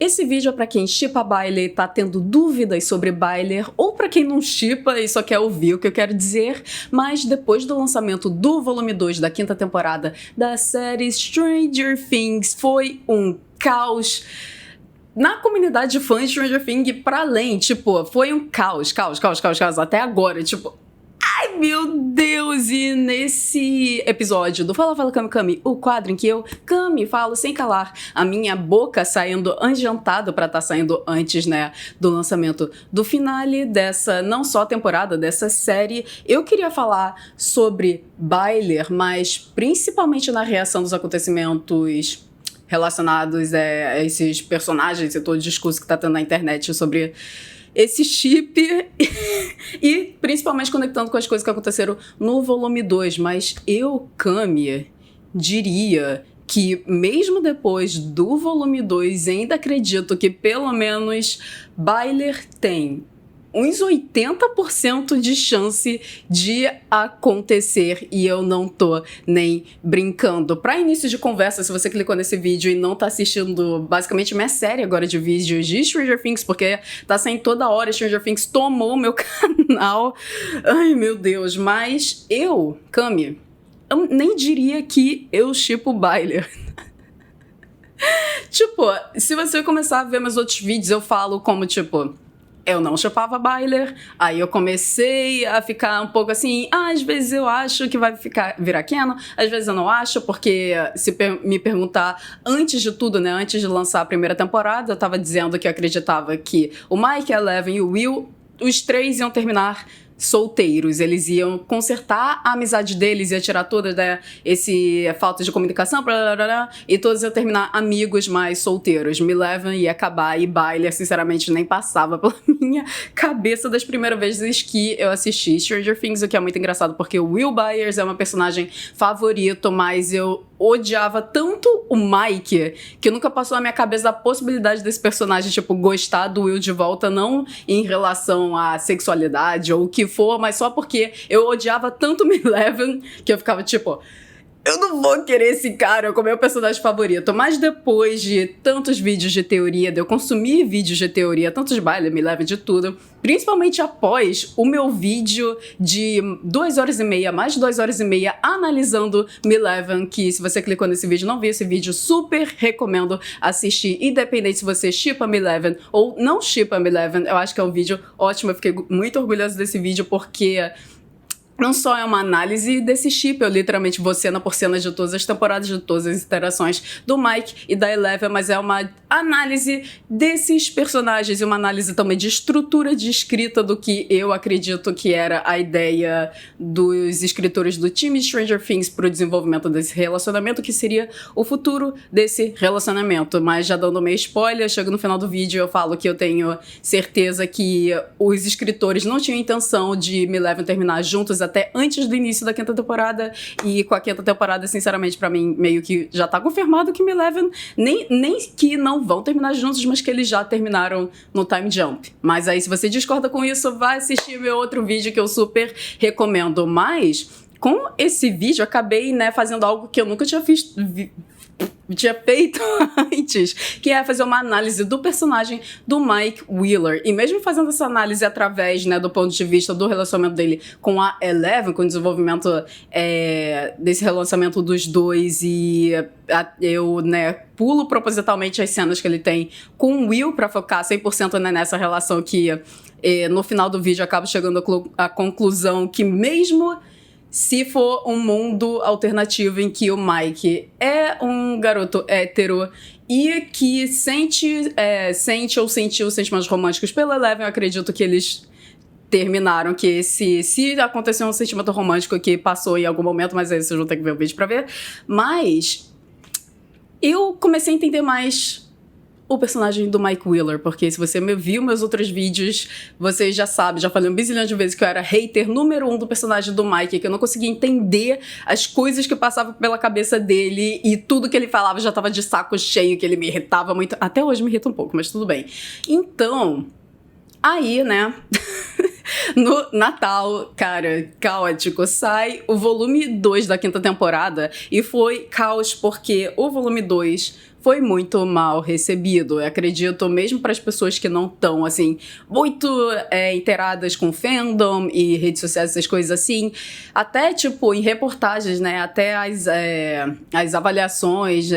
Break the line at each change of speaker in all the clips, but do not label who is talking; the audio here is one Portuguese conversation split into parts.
Esse vídeo é pra quem shippa Bailey e tá tendo dúvidas sobre Bailey, ou pra quem não shippa e só quer ouvir o que eu quero dizer, mas depois do lançamento do volume 2 da 5ª temporada da série Stranger Things, foi um caos na comunidade de fãs de Stranger Things pra além, foi um caos até agora, ai meu Deus, e nesse episódio do Fala Fala Cami Cami, o quadro em que eu, Cami, falo sem calar, a minha boca saindo adiantado pra estar saindo antes, né, do lançamento do finale dessa, não só temporada, dessa série, eu queria falar sobre Bailey, mas principalmente na reação dos acontecimentos relacionados a esses personagens e todo o discurso que tá tendo na internet sobre esse chip e principalmente conectando com as coisas que aconteceram no volume 2, mas eu, Cami, diria que mesmo depois do volume 2 ainda acredito que pelo menos Bailey tem uns 80% de chance de acontecer e eu não tô nem brincando. Pra início de conversa, se você clicou nesse vídeo e não tá assistindo basicamente minha série agora de vídeos de Stranger Things, porque tá saindo toda hora, Stranger Things tomou meu canal. Ai, meu Deus, mas eu, Cami, eu nem diria que eu shippo Bailey. Se você começar a ver meus outros vídeos, eu falo como, eu não shippava Bailey, aí eu comecei a ficar um pouco assim, às vezes eu acho que vai virar canon, às vezes eu não acho, porque se me perguntar antes de tudo, né, antes de lançar a primeira temporada, eu tava dizendo que eu acreditava que o Mike, a Eleven e o Will, os três iam terminar solteiros, eles iam consertar a amizade deles, ia tirar toda, né, esse falta de comunicação, e todos iam terminar amigos, mais solteiros. Eleven ia acabar e Bailey, sinceramente, nem passava pela minha cabeça das primeiras vezes que eu assisti Stranger Things, o que é muito engraçado, porque o Will Byers é uma personagem favorito, mas eu odiava tanto o Mike, que nunca passou na minha cabeça a possibilidade desse personagem, gostar do Will de volta, não em relação à sexualidade ou o que for, mas só porque eu odiava tanto Eleven, que eu ficava eu não vou querer esse cara como meu personagem favorito. Mas depois de tantos vídeos de teoria, de eu consumir vídeos de teoria, tantos de Bailey, Eleven, de tudo, principalmente após o meu vídeo de 2 horas e meia, mais de 2 horas e meia, analisando Eleven, que se você clicou nesse vídeo e não viu esse vídeo, super recomendo assistir, independente se você shippa Eleven ou não shippa Eleven. Eu acho que é um vídeo ótimo, eu fiquei muito orgulhosa desse vídeo, porque não só é uma análise desse chip, eu literalmente vou cena por cena de todas as temporadas, de todas as interações do Mike e da Eleven, mas é uma análise desses personagens e uma análise também de estrutura de escrita do que eu acredito que era a ideia dos escritores do time Stranger Things para o desenvolvimento desse relacionamento, que seria o futuro desse relacionamento. Mas já dando meio spoiler, chego no final do vídeo e eu falo que eu tenho certeza que os escritores não tinham intenção de Eleven terminar juntos até antes do início da 5ª temporada, e com a 5ª temporada, sinceramente, pra mim, meio que já tá confirmado que Eleven nem que não vão terminar juntos, mas que eles já terminaram no time jump. Mas aí, se você discorda com isso, vai assistir meu outro vídeo que eu super recomendo. Mas, com esse vídeo, eu acabei, né, fazendo algo que eu nunca tinha feito antes, que é fazer uma análise do personagem do Mike Wheeler. E mesmo fazendo essa análise através, né, do ponto de vista do relacionamento dele com a Eleven, com o desenvolvimento desse relacionamento dos dois, e eu, né, pulo propositalmente as cenas que ele tem com o Will pra focar 100%, né, nessa relação que no final do vídeo eu acabo chegando à conclusão que mesmo se for um mundo alternativo em que o Mike é um garoto hétero e que sente ou sentiu sentimentos românticos pela Eleven, eu acredito que eles terminaram, que se aconteceu um sentimento romântico que passou em algum momento, mas aí vocês vão ter que ver o vídeo pra ver. Mas eu comecei a entender mais o personagem do Mike Wheeler, porque se você viu meus outros vídeos, você já sabe, já falei um bizilhão de vezes que eu era hater número 1 do personagem do Mike, que eu não conseguia entender as coisas que passavam pela cabeça dele, e tudo que ele falava já tava de saco cheio, que ele me irritava muito. Até hoje me irrita um pouco, mas tudo bem. Então, aí, né, no Natal, cara, caótico, sai o volume 2 da 5ª temporada, e foi caos porque o volume 2 foi muito mal recebido. Eu acredito, mesmo para as pessoas que não estão, assim, muito inteiradas com fandom e redes sociais, essas coisas assim, até, tipo, em reportagens, né, até as avaliações,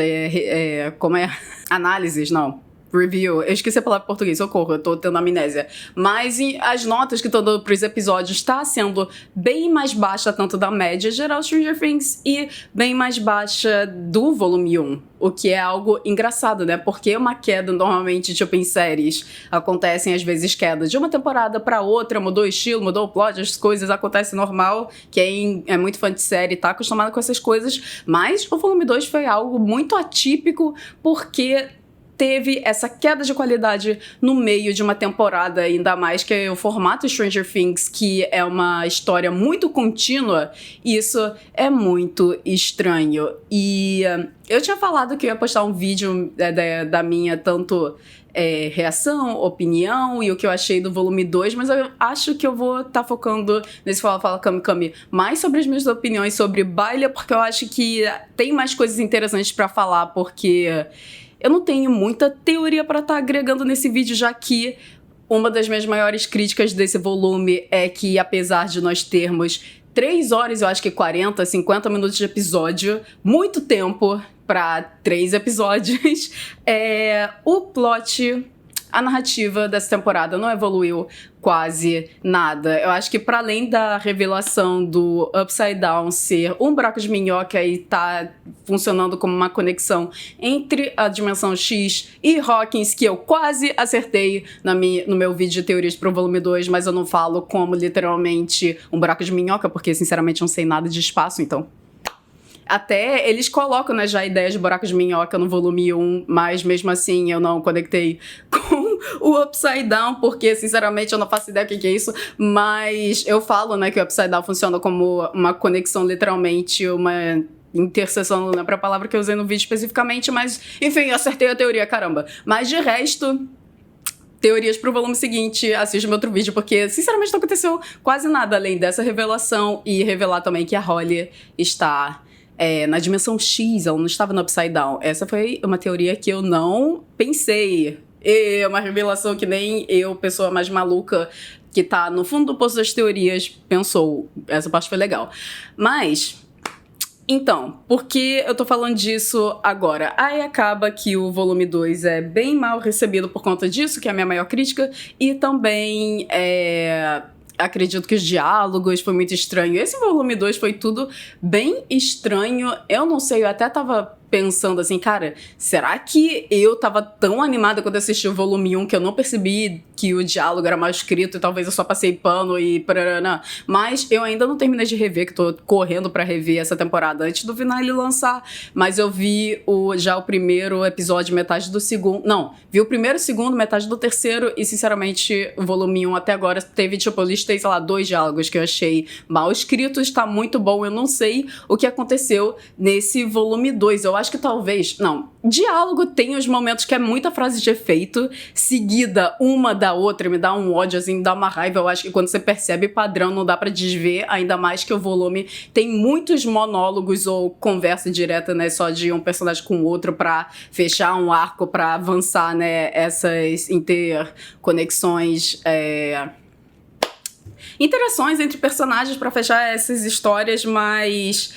como é? Análises, não. Review, eu esqueci a palavra em português, socorro, eu tô tendo amnésia. Mas as notas que estão dando pros episódios está sendo bem mais baixa, tanto da média geral Stranger Things e bem mais baixa do volume 1. O que é algo engraçado, né? Porque uma queda, normalmente, tipo em séries, acontecem às vezes quedas de uma temporada pra outra, mudou o estilo, mudou o plot, as coisas acontecem normal. Quem é muito fã de série tá acostumado com essas coisas. Mas o volume 2 foi algo muito atípico, porque teve essa queda de qualidade no meio de uma temporada, ainda mais que o formato Stranger Things, que é uma história muito contínua, isso é muito estranho. E eu tinha falado que eu ia postar um vídeo da minha, tanto reação, opinião e o que eu achei do volume 2, mas eu acho que eu vou estar focando nesse Fala Kami Kami mais sobre as minhas opiniões sobre Baileya, porque eu acho que tem mais coisas interessantes pra falar, porque eu não tenho muita teoria para estar agregando nesse vídeo, já que uma das minhas maiores críticas desse volume é que, apesar de nós termos 3 horas, eu acho que 40, 50 minutos de episódio, muito tempo para 3 episódios, o plot, a narrativa dessa temporada não evoluiu quase nada. Eu acho que para além da revelação do Upside Down ser um buraco de minhoca e tá funcionando como uma conexão entre a dimensão X e Hawkins, que eu quase acertei no meu vídeo de teorias pro volume 2, mas eu não falo como literalmente um buraco de minhoca, porque sinceramente eu não sei nada de espaço, então até eles colocam, né, já a ideia de buraco de minhoca no volume 1, mas mesmo assim eu não conectei com o Upside Down, porque sinceramente eu não faço ideia do que é isso, mas eu falo, né, que o Upside Down funciona como uma conexão, literalmente, uma interseção, não é pra palavra que eu usei no vídeo especificamente, mas enfim, eu acertei a teoria, caramba. Mas de resto, teorias pro volume seguinte, assiste meu outro vídeo, porque sinceramente não aconteceu quase nada além dessa revelação e revelar também que a Holly está na dimensão X, ela não estava no Upside Down. Essa foi uma teoria que eu não pensei. É uma revelação que nem eu, pessoa mais maluca, que tá no fundo do poço das teorias, pensou. Essa parte foi legal. Mas então, por que eu tô falando disso agora? Aí acaba que o volume 2 é bem mal recebido por conta disso, que é a minha maior crítica, e também acredito que os diálogos foi muito estranho. Esse volume 2 foi tudo bem estranho. Eu não sei, eu até tava pensando assim, cara, será que eu tava tão animada quando assisti o volume 1 que eu não percebi que o diálogo era mal escrito e talvez eu só passei pano e parará. Mas eu ainda não terminei de rever, que tô correndo pra rever essa temporada antes do final ele lançar, mas eu vi já o primeiro episódio, metade do segundo, não, vi o primeiro, segundo, metade do terceiro e sinceramente o volume 1 até agora teve, tipo, eu listei, sei lá, 2 diálogos que eu achei mal escritos, tá muito bom, eu não sei o que aconteceu nesse volume 2, eu acho que talvez, não, diálogo tem os momentos que é muita frase de efeito, seguida uma da outra, me dá um ódio, assim, me dá uma raiva. Eu acho que quando você percebe padrão, não dá pra desver, ainda mais que o volume tem muitos monólogos ou conversa direta, né, só de um personagem com o outro pra fechar um arco, pra avançar, né, essas interconexões, interações entre personagens pra fechar essas histórias, mas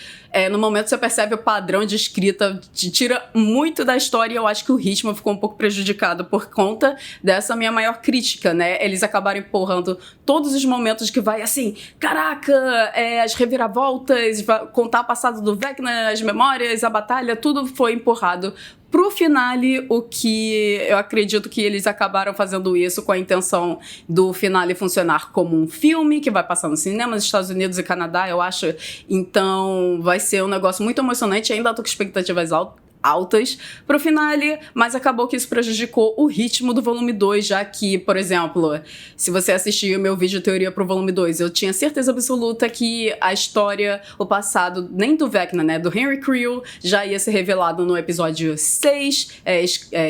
no momento você percebe o padrão de escrita, te tira muito da história e eu acho que o ritmo ficou um pouco prejudicado por conta dessa minha maior crítica, né? Eles acabaram empurrando todos os momentos que vai assim, caraca, as reviravoltas, contar o passado do Vecna, as memórias, a batalha, tudo foi empurrado pro finale, o que eu acredito que eles acabaram fazendo isso com a intenção do finale funcionar como um filme que vai passar no cinema nos Estados Unidos e Canadá, eu acho. Então vai ser um negócio muito emocionante, ainda tô com expectativas altas pro finale, mas acabou que isso prejudicou o ritmo do volume 2, já que, por exemplo, se você assistir o meu vídeo teoria pro volume 2, eu tinha certeza absoluta que a história, o passado, nem do Vecna, né, do Henry Creel, já ia ser revelado no episódio 6,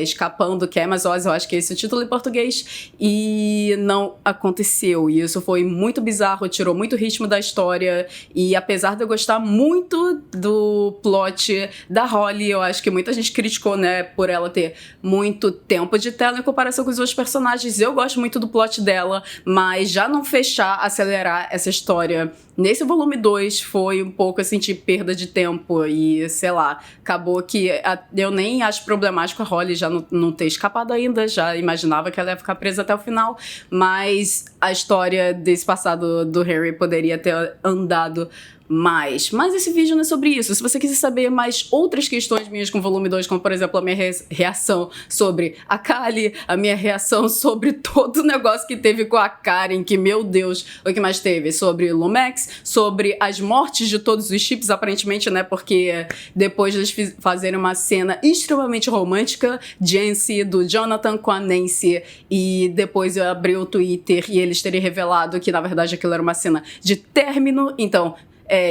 Escapando Camas Oz, eu acho que é esse o título em português, e não aconteceu, e isso foi muito bizarro, tirou muito ritmo da história, e apesar de eu gostar muito do plot da Holly, eu acho que que muita gente criticou, né, por ela ter muito tempo de tela em comparação com os outros personagens. Eu gosto muito do plot dela, mas já não fechar, acelerar essa história nesse volume 2 foi um pouco, assim, de perda de tempo e, sei lá, acabou que eu nem acho problemático a Holly já não ter escapado ainda, já imaginava que ela ia ficar presa até o final, mas a história desse passado do Harry poderia ter andado mais. Mas esse vídeo não é sobre isso. Se você quiser saber mais outras questões minhas com o volume 2, como por exemplo a minha reação sobre a Kali, a minha reação sobre todo o negócio que teve com a Karen, que, meu Deus, o que mais teve? Sobre Lumex, sobre as mortes de todos os chips, aparentemente, né? Porque depois eles fazerem uma cena extremamente romântica, Jancy, do Jonathan com a Nancy, e depois eu abri o Twitter e eles terem revelado que, na verdade, aquilo era uma cena de término. Então,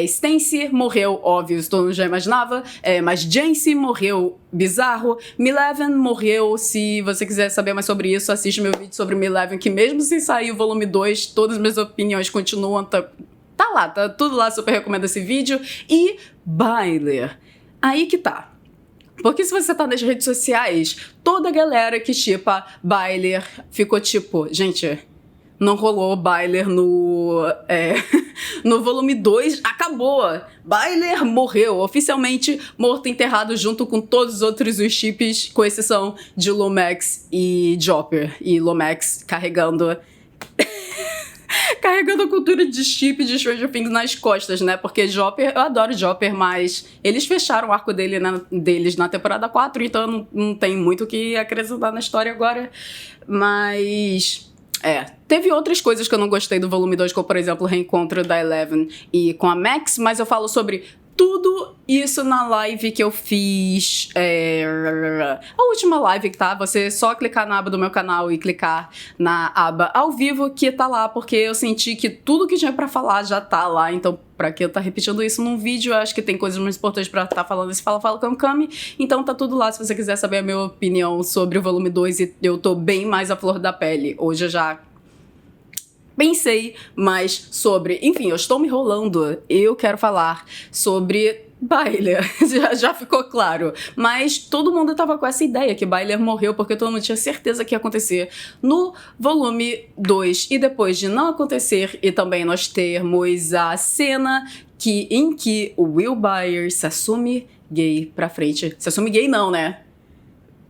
Stancy morreu, óbvio, todo mundo já imaginava, mas Jancy morreu, bizarro. Milevin morreu. Se você quiser saber mais sobre isso, assiste meu vídeo sobre Milevin, que mesmo sem sair o volume 2, todas as minhas opiniões continuam, tá lá, tá tudo lá, super recomendo esse vídeo. E Byler, aí que tá. Porque se você tá nas redes sociais, toda a galera que chipa Byler ficou tipo, gente, não rolou Byler no volume 2, acabou. Byler morreu, oficialmente morto e enterrado junto com todos os outros os chips, com exceção de Lumex e Jopper. E Lumex carregando a cultura de chip de Stranger Things nas costas, né? Porque Jopper, eu adoro Jopper, mas eles fecharam o arco deles na temporada 4, então não tem muito o que acrescentar na história agora. Mas teve outras coisas que eu não gostei do volume 2, como por exemplo o reencontro da Eleven e com a Max, mas eu falo sobre tudo isso na live que eu fiz, a última live que tá, você só clicar na aba do meu canal e clicar na aba ao vivo que tá lá, porque eu senti que tudo que tinha pra falar já tá lá, então pra que eu tá repetindo isso num vídeo, eu acho que tem coisas mais importantes pra tá falando esse Fala Cami, então tá tudo lá se você quiser saber a minha opinião sobre o volume 2 e eu tô bem mais à flor da pele, hoje eu já pensei mais sobre... Enfim, eu estou me enrolando. Eu quero falar sobre Byler. já ficou claro. Mas todo mundo tava com essa ideia que Byler morreu porque todo mundo tinha certeza que ia acontecer no volume 2. E depois de não acontecer e também nós termos a cena em que o Will Byers se assume gay pra frente. Se assume gay não, né?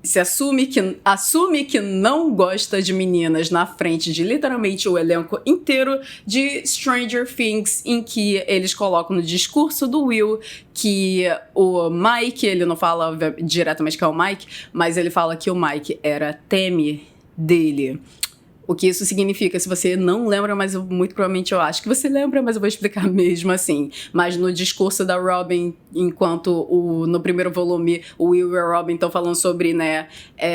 Se assume que não gosta de meninas na frente de literalmente o elenco inteiro de Stranger Things, em que eles colocam no discurso do Will que o Mike, ele não fala diretamente que é o Mike, mas ele fala que o Mike era Temi dele. O que isso significa, se você não lembra, mas muito provavelmente eu acho que você lembra, mas eu vou explicar mesmo assim. Mas no discurso da Robin, enquanto no primeiro volume o Will e a Robin estão falando sobre, né,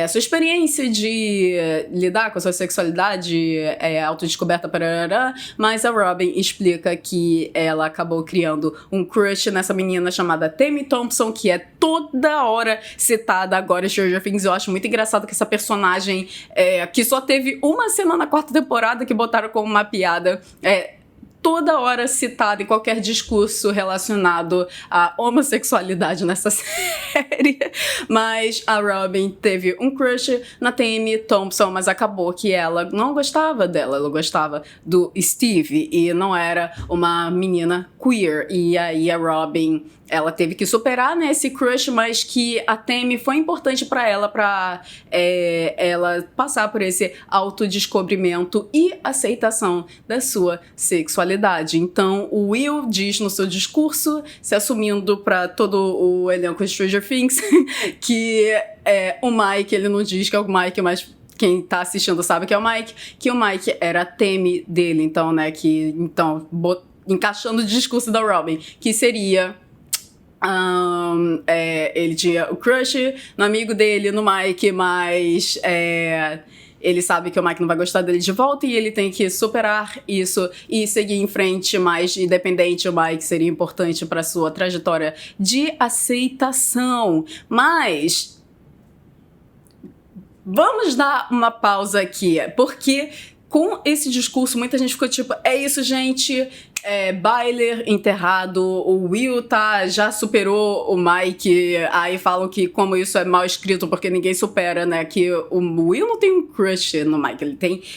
sua experiência de lidar com a sua sexualidade, autodescoberta, parará, mas a Robin explica que ela acabou criando um crush nessa menina chamada Temi Thompson, que é toda hora citada agora em Stranger Things. Eu acho muito engraçado que essa personagem, que só teve uma cena na 4ª temporada que botaram como uma piada, toda hora citada em qualquer discurso relacionado à homossexualidade nessa série. Mas a Robin teve um crush na Temi Thompson, mas acabou que ela não gostava dela, ela gostava do Steve e não era uma menina queer. E aí a Robin, ela teve que superar, né, esse crush, mas que a Temi foi importante pra ela ela passar por esse autodescobrimento e aceitação da sua sexualidade. Então, o Will diz no seu discurso, se assumindo pra todo o elenco de Stranger Things, que o Mike, ele não diz que é o Mike, mas quem tá assistindo sabe que é o Mike, que o Mike era a Temi dele, então, né, encaixando o discurso da Robin, que seria... ele tinha o crush no amigo dele, no Mike, mas ele sabe que o Mike não vai gostar dele de volta e ele tem que superar isso e seguir em frente, mas independente, o Mike seria importante para sua trajetória de aceitação. Mas vamos dar uma pausa aqui, porque com esse discurso muita gente ficou tipo, é isso, gente, Byler enterrado, o Will já superou o Mike, aí falam que como isso é mal escrito porque ninguém supera, né, que o Will não tem um crush no Mike,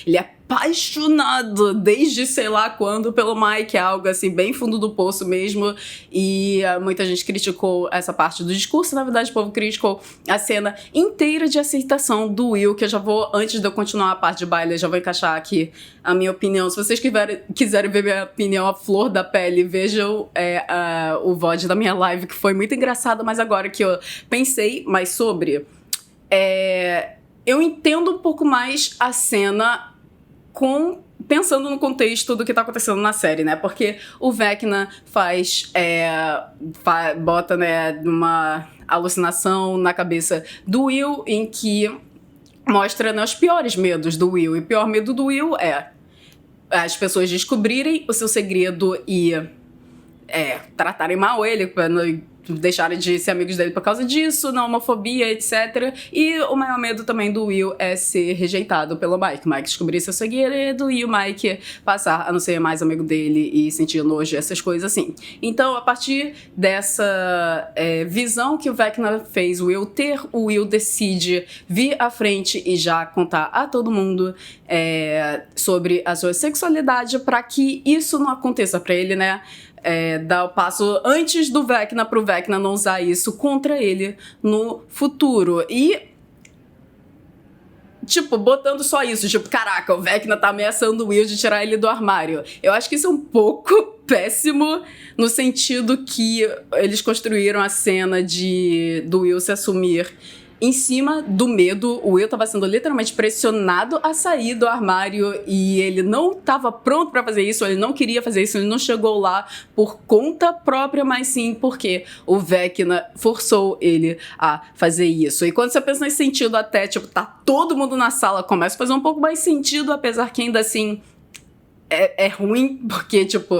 ele é apaixonado desde sei lá quando pelo Mike, é algo assim bem fundo do poço mesmo, e muita gente criticou essa parte do discurso, na verdade o povo criticou a cena inteira de aceitação do Will, que eu já vou, antes de eu continuar a parte de Byler, já vou encaixar aqui a minha opinião. Se vocês quiserem ver minha opinião à flor da pele, vejam o VOD da minha live, que foi muito engraçado, mas agora que eu pensei mais sobre, eu entendo um pouco mais a cena pensando no contexto do que tá acontecendo na série, né? Porque o Vecna bota, né, uma alucinação na cabeça do Will, em que mostra, né, os piores medos do Will. E o pior medo do Will é as pessoas descobrirem o seu segredo e tratarem mal ele, deixarem de ser amigos dele por causa disso, na homofobia, etc. E o maior medo também do Will é ser rejeitado pelo Mike. Mike descobrir seu segredo e o Mike passar a não ser mais amigo dele e sentir nojo, essas coisas assim. Então, a partir dessa visão que o Vecna fez o Will decide vir à frente e já contar a todo mundo sobre a sua sexualidade para que isso não aconteça para ele, né? Dar o passo antes do Vecna pro Vecna não usar isso contra ele no futuro. E, tipo, botando só isso, tipo, caraca, o Vecna tá ameaçando o Will de tirar ele do armário. Eu acho que isso é um pouco péssimo, no sentido que eles construíram a cena do Will se assumir em cima do medo. O Will tava sendo literalmente pressionado a sair do armário e ele não tava pronto pra fazer isso, ele não queria fazer isso, ele não chegou lá por conta própria, mas sim porque o Vecna forçou ele a fazer isso. E quando você pensa nesse sentido, até, tipo, tá todo mundo na sala, começa a fazer um pouco mais sentido, apesar que ainda assim é ruim, porque, tipo...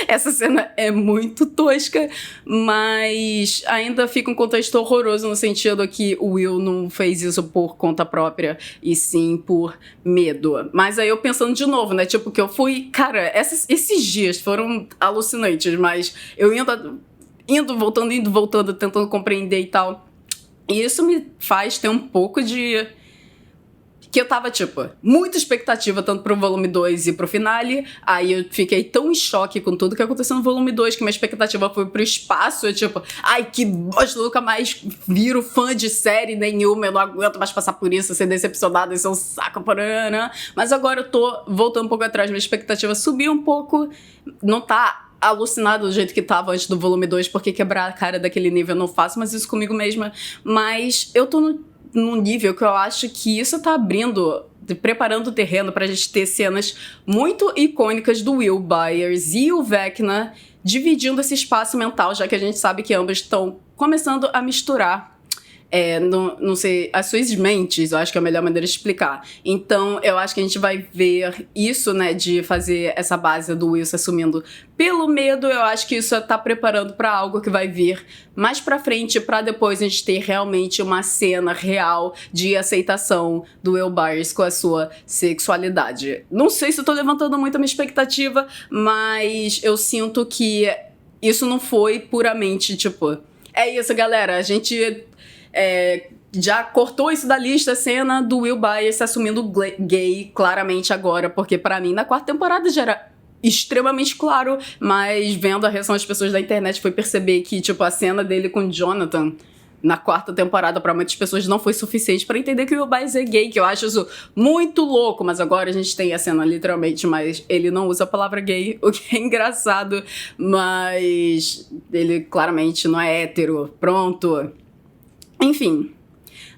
Essa cena é muito tosca, mas ainda fica um contexto horroroso no sentido que o Will não fez isso por conta própria e sim por medo. Mas aí eu pensando de novo, né? Tipo, que eu fui... Cara, esses dias foram alucinantes, mas eu indo, voltando, tentando compreender e tal. E isso me faz ter um pouco de... que eu tava, tipo, muita expectativa tanto pro volume 2 e pro finale, aí eu fiquei tão em choque com tudo que aconteceu no volume 2 que minha expectativa foi pro espaço, eu tipo, ai, que bosta, nunca mais viro fã de série nenhuma, eu não aguento mais passar por isso, ser decepcionada, isso é um saco, parana. Mas agora eu tô voltando um pouco atrás, minha expectativa subiu um pouco, não tá alucinado do jeito que tava antes do volume 2, porque quebrar a cara daquele nível eu não faço, mas isso comigo mesma, mas eu tô num nível que eu acho que isso tá preparando o terreno pra gente ter cenas muito icônicas do Will Byers e o Vecna dividindo esse espaço mental, já que a gente sabe que ambos estão começando a misturar não sei, as suas mentes, eu acho que é a melhor maneira de explicar. Então, eu acho que a gente vai ver isso, né, de fazer essa base do Will se assumindo pelo medo. Eu acho que isso tá preparando pra algo que vai vir mais pra frente, pra depois a gente ter realmente uma cena real de aceitação do Will Byers com a sua sexualidade. Não sei se eu tô levantando muito a minha expectativa, mas eu sinto que isso não foi puramente, tipo... É isso, galera, a gente... já cortou isso da lista, a cena do Will Byers se assumindo gay claramente agora, porque pra mim na 4ª temporada já era extremamente claro, mas vendo a reação das pessoas da internet foi perceber que, tipo, a cena dele com Jonathan na 4ª temporada pra muitas pessoas não foi suficiente pra entender que o Will Byers é gay, que eu acho isso muito louco, mas agora a gente tem a cena literalmente, mas ele não usa a palavra gay, o que é engraçado, mas ele claramente não é hétero, pronto. Enfim,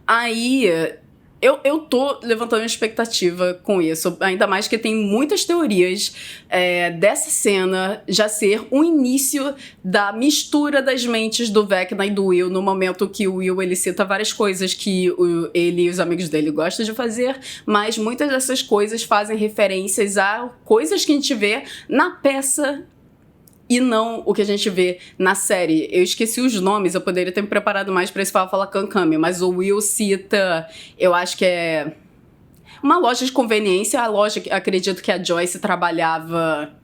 aí eu tô levantando uma expectativa com isso, ainda mais que tem muitas teorias dessa cena já ser um início da mistura das mentes do Vecna e do Will, no momento que o Will ele cita várias coisas que ele e os amigos dele gostam de fazer, mas muitas dessas coisas fazem referências a coisas que a gente vê na peça e não o que a gente vê na série. Eu esqueci os nomes, eu poderia ter me preparado mais pra esse Fala Cancame, mas o Will cita, eu acho que é uma loja de conveniência, a loja que acredito que a Joyce trabalhava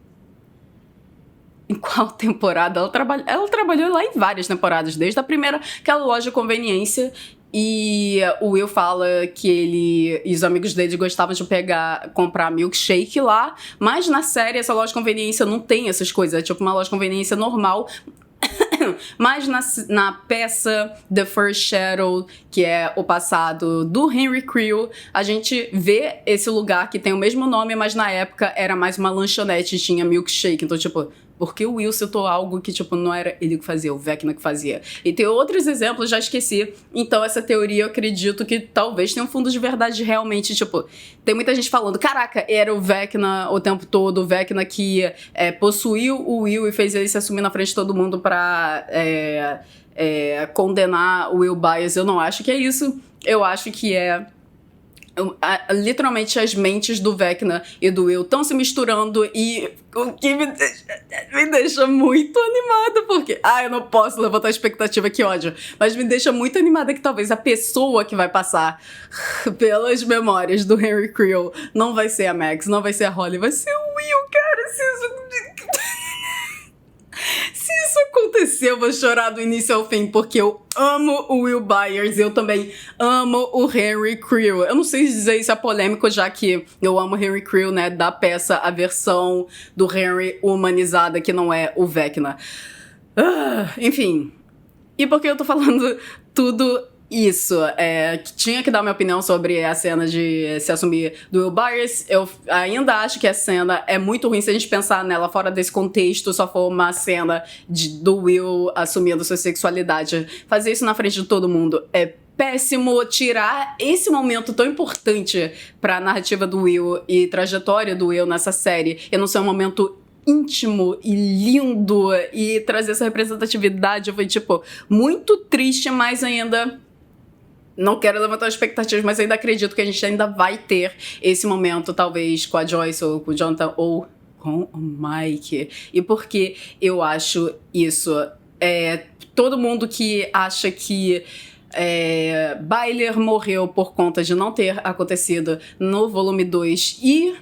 em qual temporada ela trabalhou lá em várias temporadas, desde a primeira, aquela loja de conveniência. E o Will fala que ele e os amigos dele gostavam de comprar milkshake lá, mas na série essa loja de conveniência não tem essas coisas, é tipo uma loja de conveniência normal. Mas na peça The First Shadow, que é o passado do Henry Creel, a gente vê esse lugar que tem o mesmo nome, mas na época era mais uma lanchonete e tinha milkshake. Então, tipo, porque o Will citou algo que, tipo, não era ele que fazia, o Vecna que fazia. E tem outros exemplos, já esqueci. Então, essa teoria, eu acredito que talvez tenha um fundo de verdade realmente, tipo... Tem muita gente falando, caraca, era o Vecna o tempo todo, o Vecna que possuiu o Will e fez ele se assumir na frente de todo mundo pra condenar o Will Byers. Eu não acho que é isso. Eu acho que é... literalmente as mentes do Vecna e do Will estão se misturando, e o que me deixa muito animada, porque eu não posso levantar a expectativa, que ódio, mas me deixa muito animada que talvez a pessoa que vai passar pelas memórias do Henry Creel não vai ser a Max, não vai ser a Holly, vai ser o Will, cara. Se isso acontecer, eu vou chorar do início ao fim, porque eu amo o Will Byers, eu também amo o Henry Creel. Eu não sei dizer isso é polêmico, já que eu amo o Henry Creel, né, da peça, a versão do Henry humanizada, que não é o Vecna. Enfim. E por que eu tô falando tudo isso? Tinha que dar minha opinião sobre a cena de se assumir do Will Byers. Eu ainda acho que a cena é muito ruim se a gente pensar nela fora desse contexto, só for uma cena do Will assumindo sua sexualidade. Fazer isso na frente de todo mundo é péssimo. Tirar esse momento tão importante pra narrativa do Will e trajetória do Will nessa série e não ser um momento íntimo e lindo, e trazer essa representatividade foi, tipo, muito triste, mas ainda... Não quero levantar expectativas, mas ainda acredito que a gente ainda vai ter esse momento, talvez com a Joyce ou com o Jonathan ou com o Mike. E por que eu acho isso? Todo mundo que acha que Byler morreu por conta de não ter acontecido no volume 2 e...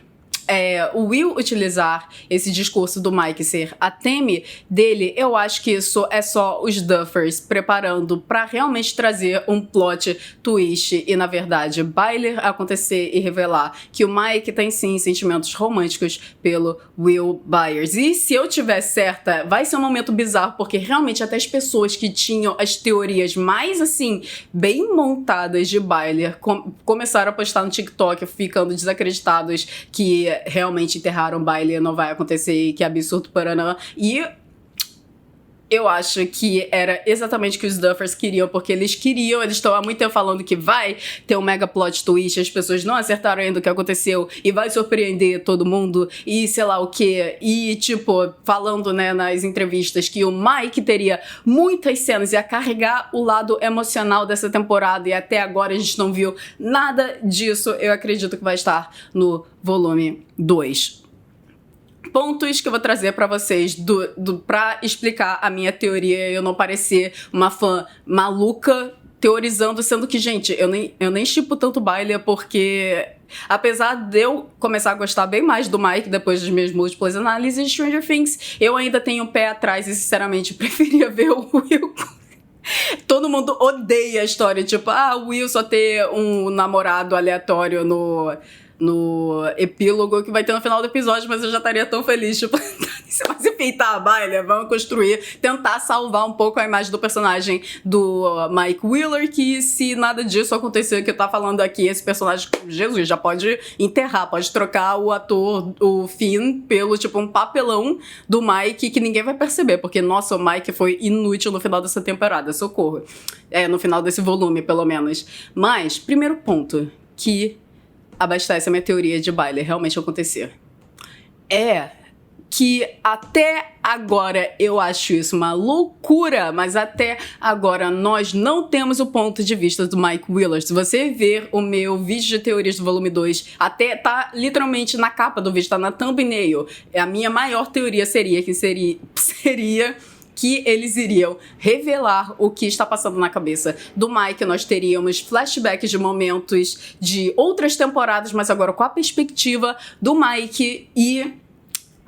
o Will utilizar esse discurso do Mike ser a Temi dele, eu acho que isso é só os Duffers preparando pra realmente trazer um plot twist e, na verdade, Byler acontecer e revelar que o Mike tem sim sentimentos românticos pelo Will Byers. E se eu tiver certa, vai ser um momento bizarro, porque realmente até as pessoas que tinham as teorias mais, assim, bem montadas de Byler começaram a postar no TikTok ficando desacreditados que realmente enterraram Byler, não vai acontecer, que absurdo, paranã. E eu acho que era exatamente o que os Duffers queriam, porque eles estão há muito tempo falando que vai ter um mega plot twist, as pessoas não acertaram ainda o que aconteceu e vai surpreender todo mundo e sei lá o que. E, tipo, falando, né, nas entrevistas que o Mike teria muitas cenas, ia carregar o lado emocional dessa temporada, e até agora a gente não viu nada disso. Eu acredito que vai estar no volume 2. Pontos que eu vou trazer pra vocês pra explicar a minha teoria e eu não parecer uma fã maluca teorizando, sendo que, gente, eu nem shippo tanto Byler, porque apesar de eu começar a gostar bem mais do Mike depois das minhas múltiplas análises de Stranger Things, eu ainda tenho um pé atrás e, sinceramente, preferia ver o Will. Todo mundo odeia a história, tipo, o Will só ter um namorado aleatório no epílogo que vai ter no final do episódio, mas eu já estaria tão feliz, tipo, mas enfim, Byler, vamos construir, tentar salvar um pouco a imagem do personagem do Mike Wheeler, que se nada disso acontecer, que eu tá falando aqui, esse personagem, Jesus, já pode enterrar, pode trocar o ator, o Finn, pelo, tipo, um papelão do Mike que ninguém vai perceber, porque, nossa, o Mike foi inútil no final dessa temporada, socorro. No final desse volume, pelo menos. Mas, primeiro ponto, que abastece a minha teoria de Byler realmente acontecer. Que até agora eu acho isso uma loucura, mas até agora nós não temos o ponto de vista do Mike Wheeler. Se você ver o meu vídeo de teorias do volume 2, até tá literalmente na capa do vídeo, tá na thumbnail. A minha maior teoria seria que eles iriam revelar o que está passando na cabeça do Mike. Nós teríamos flashbacks de momentos de outras temporadas, mas agora com a perspectiva do Mike, e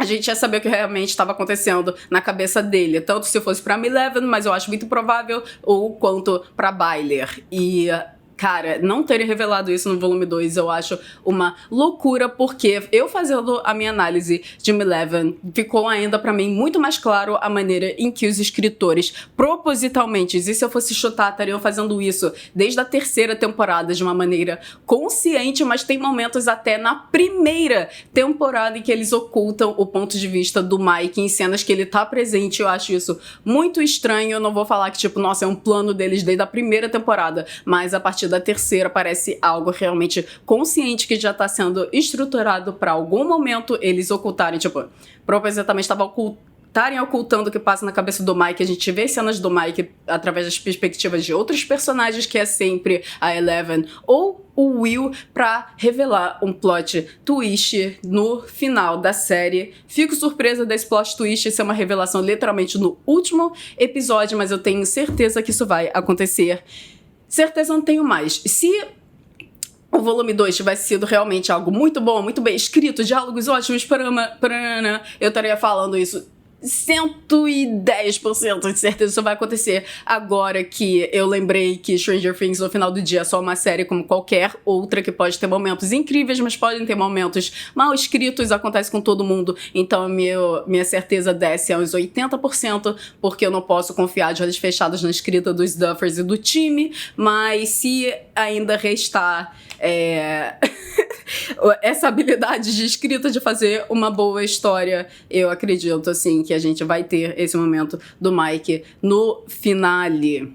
a gente ia saber o que realmente estava acontecendo na cabeça dele, tanto se fosse pra Eleven, mas eu acho muito provável, ou quanto pra Byler. E cara, não terem revelado isso no volume 2 eu acho uma loucura, porque eu fazendo a minha análise de Eleven, ficou ainda pra mim muito mais claro a maneira em que os escritores, propositalmente, e se eu fosse chutar, estariam fazendo isso desde a terceira temporada de uma maneira consciente, mas tem momentos até na primeira temporada em que eles ocultam o ponto de vista do Mike em cenas que ele tá presente. Eu acho isso muito estranho. Eu não vou falar que, tipo, nossa, é um plano deles desde a primeira temporada, mas a partir da terceira parece algo realmente consciente que já tá sendo estruturado pra algum momento eles ocultarem, tipo, propositalmente estavam estarem ocultando o que passa na cabeça do Mike. A gente vê cenas do Mike através das perspectivas de outros personagens, que é sempre a Eleven ou o Will, pra revelar um plot twist no final da série. Fico surpresa desse plot twist ser uma revelação literalmente no último episódio, mas eu tenho certeza que isso vai acontecer. Certeza não tenho mais. Se o volume 2 tivesse sido realmente algo muito bom, muito bem escrito, diálogos ótimos, eu estaria falando isso 110% de certeza isso vai acontecer. Agora que eu lembrei que Stranger Things no final do dia é só uma série como qualquer outra, que pode ter momentos incríveis, mas podem ter momentos mal escritos, acontece com todo mundo. Então minha certeza desce a uns 80%, porque eu não posso confiar de olhos fechados na escrita dos Duffers e do time. Mas se ainda restar essa habilidade de escrita, de fazer uma boa história, eu acredito, assim, que a gente vai ter esse momento do Mike no finale.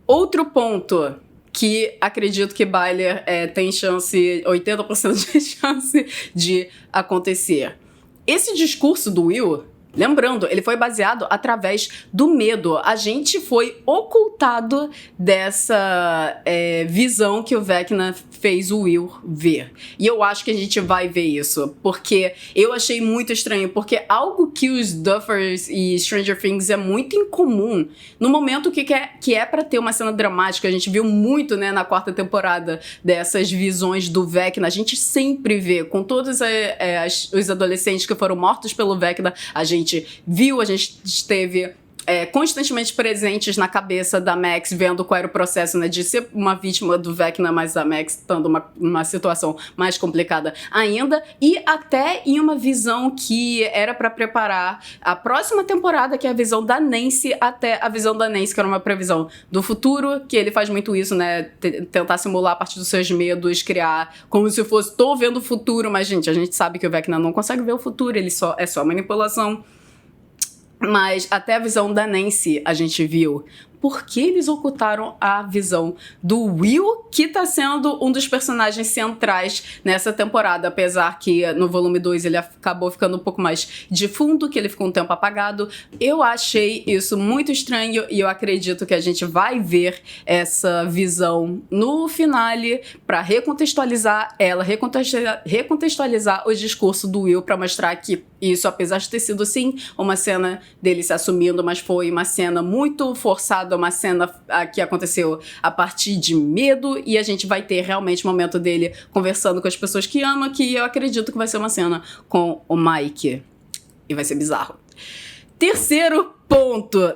Outro ponto que acredito que Byler tem chance, 80% de chance de acontecer. Esse discurso do Will, lembrando, ele foi baseado através do medo. A gente foi ocultado dessa visão que o Vecna fez o Will ver. E eu acho que a gente vai ver isso, porque eu achei muito estranho, porque algo que os Duffers e Stranger Things é muito incomum, no momento que é pra ter uma cena dramática, a gente viu muito, né, na quarta temporada, dessas visões do Vecna, a gente sempre vê, com todos os adolescentes que foram mortos pelo Vecna, a gente viu, a gente esteve constantemente presentes na cabeça da Max, vendo qual era o processo, né, de ser uma vítima do Vecna, mas a Max estando numa situação mais complicada ainda, e até em uma visão que era pra preparar a próxima temporada, que é a visão da Nancy, até a visão da Nancy, que era uma previsão do futuro, que ele faz muito isso, né, tentar simular a partir dos seus medos, criar como se fosse, tô vendo o futuro, mas gente, a gente sabe que o Vecna não consegue ver o futuro, ele é só manipulação. Mas até a visão da Nancy a gente viu. Por que eles ocultaram a visão do Will, que tá sendo um dos personagens centrais nessa temporada? Apesar que no volume 2 ele acabou ficando um pouco mais de fundo, que ele ficou um tempo apagado. Eu achei isso muito estranho e eu acredito que a gente vai ver essa visão no finale pra recontextualizar ela, recontextualizar o discurso do Will, pra mostrar que isso, apesar de ter sido, sim, uma cena dele se assumindo, mas foi uma cena muito forçada, uma cena que aconteceu a partir de medo, e a gente vai ter realmente o momento dele conversando com as pessoas que ama, que eu acredito que vai ser uma cena com o Mike. E vai ser bizarro. Terceiro ponto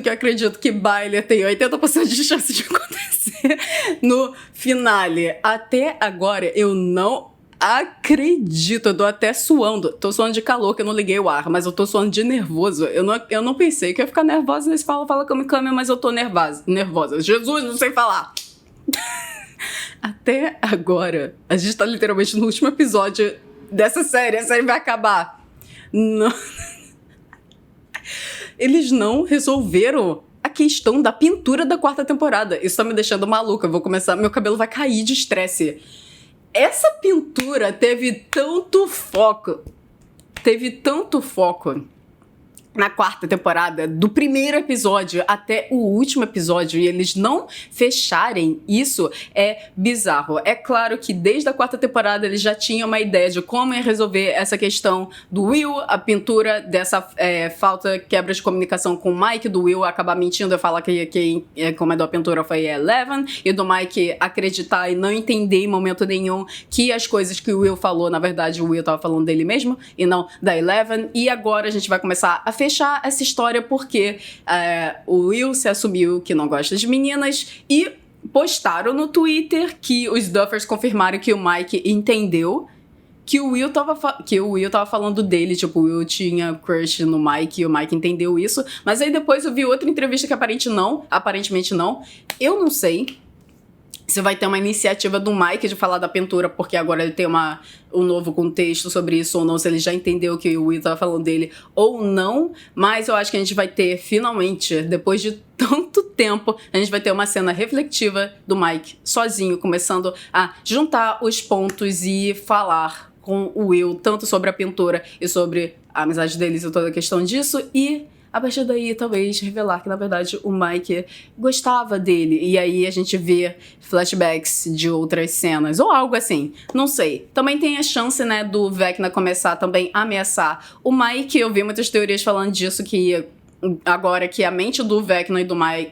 que eu acredito que Byler tem 80% de chance de acontecer no finale. Até agora, eu não acredito, eu tô até suando. Tô suando de calor, que eu não liguei o ar, mas eu tô suando de nervoso. Eu não pensei que eu ia ficar nervosa nesse fala Kami, mas eu tô nervosa. Jesus, não sei falar. Até agora, a gente tá literalmente no último episódio dessa série. A série vai acabar. Não. Eles não resolveram a questão da pintura da quarta temporada. Isso tá me deixando maluca. Eu vou começar, meu cabelo vai cair de estresse. Essa pintura teve tanto foco na quarta temporada, do primeiro episódio até o último episódio, e eles não fecharem isso, é bizarro. É claro que desde a quarta temporada eles já tinham uma ideia de como ia resolver essa questão do Will, a pintura, dessa falta, quebra de comunicação com o Mike, do Will acabar mentindo e falar que quem encomendou a pintura foi a Eleven, e do Mike acreditar e não entender em momento nenhum que as coisas que o Will falou, na verdade, o Will tava falando dele mesmo, e não da Eleven. E agora a gente vai começar a fechar essa história porque o Will se assumiu que não gosta de meninas e postaram no Twitter que os Duffers confirmaram que o Mike entendeu que o Will tava falando dele, tipo, o Will tinha crush no Mike e o Mike entendeu isso, mas aí depois eu vi outra entrevista que aparentemente não, eu não sei se vai ter uma iniciativa do Mike de falar da pintura, porque agora ele tem um novo contexto sobre isso ou não, se ele já entendeu que o Will tava falando dele ou não, mas eu acho que a gente vai ter, finalmente, depois de tanto tempo, a gente vai ter uma cena reflexiva do Mike sozinho, começando a juntar os pontos e falar com o Will, tanto sobre a pintura e sobre a amizade deles e toda a questão disso, e a partir daí, talvez, revelar que, na verdade, o Mike gostava dele. E aí a gente vê flashbacks de outras cenas, ou algo assim. Não sei. Também tem a chance, né, do Vecna começar também a ameaçar o Mike. Eu vi muitas teorias falando disso, que agora que a mente do Vecna e do Mike